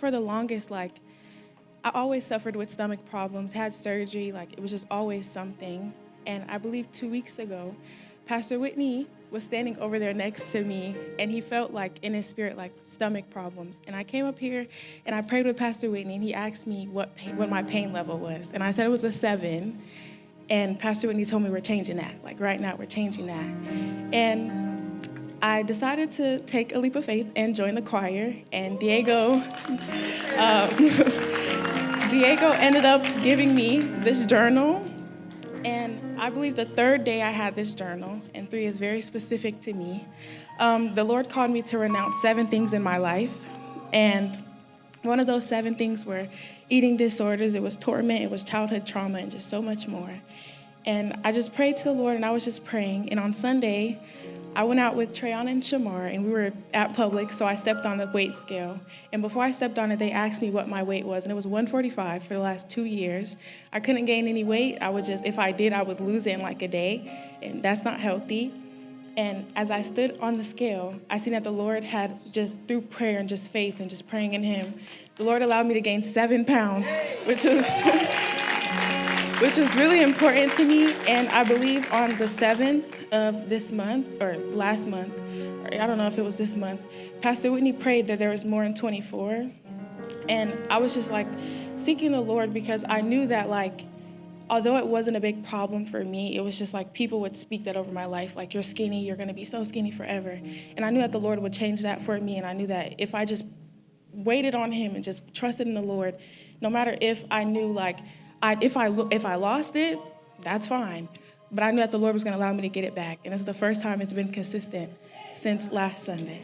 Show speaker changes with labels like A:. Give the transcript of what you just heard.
A: for the longest, like, I always suffered with stomach problems, had surgery, like, it was just always something. And I believe 2 weeks ago, Pastor Whitney was standing over there next to me, and he felt like in his spirit, like stomach problems. And I came up here and I prayed with Pastor Whitney, and he asked me what my pain level was. And I said it was a 7. And Pastor Whitney told me we're changing that. Like right now, we're changing that. And I decided to take a leap of faith and join the choir. And Diego ended up giving me this journal. And I believe the 3rd day I had this journal, and 3 is very specific to me, the Lord called me to renounce 7 things in my life. And one of those 7 things were eating disorders, it was torment, it was childhood trauma, and just so much more. And I just prayed to the Lord, and I was just praying. And on Sunday, I went out with Trayana and Shamar, and we were at Publix, so I stepped on the weight scale. And before I stepped on it, they asked me what my weight was, and it was 145 for the last 2 years. I couldn't gain any weight. If I did, I would lose it in like a day, and that's not healthy. And as I stood on the scale, I seen that the Lord had, just through prayer and just faith and just praying in him, the Lord allowed me to gain 7 pounds, which was which was really important to me. And I believe on the 7th of this month, or last month, or I don't know if it was this month, Pastor Whitney prayed that there was more in 24. And I was just like seeking the Lord, because I knew that, like, although it wasn't a big problem for me, it was just like people would speak that over my life, like, you're skinny, you're gonna be so skinny forever. And I knew that the Lord would change that for me, and I knew that if I just waited on him and just trusted in the Lord, no matter if I knew, like, if I lost it, that's fine. But I knew that the Lord was gonna allow me to get it back. And it's the first time it's been consistent since last Sunday.